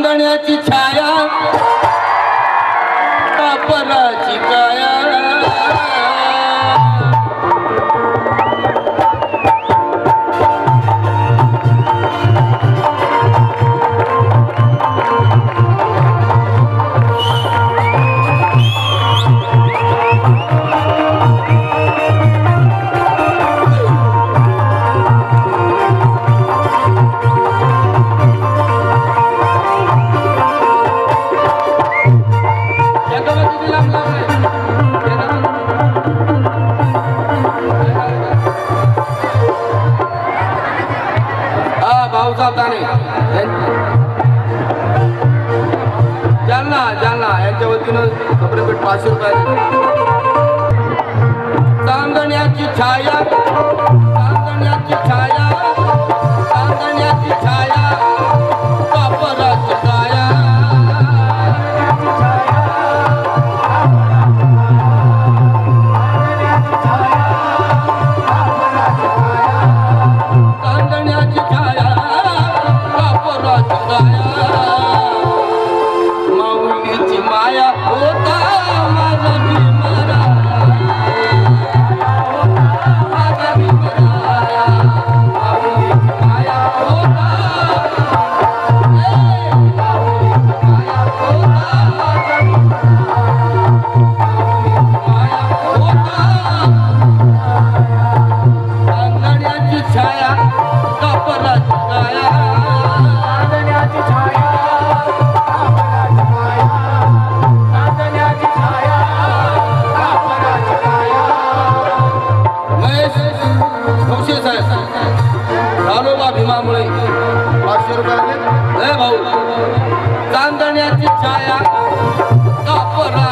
चांदण्याची छाया कापराची काया जालना यांच्या वतीनं कपडेपेठ 500 रुपये चांदण्याची छाया चांदण्याची छाया चांदण्याची छाया कापराची काया चांदण्याची छाया कापराची काया माया होता माझा भीमरा माझा भीमरा माया होता माया होता चांदण्याची छाया कापराची काया चांदण्याची छाया रालोबा भीमामुळे 500 रुपये भाऊ चांदण्याची छाया कापरा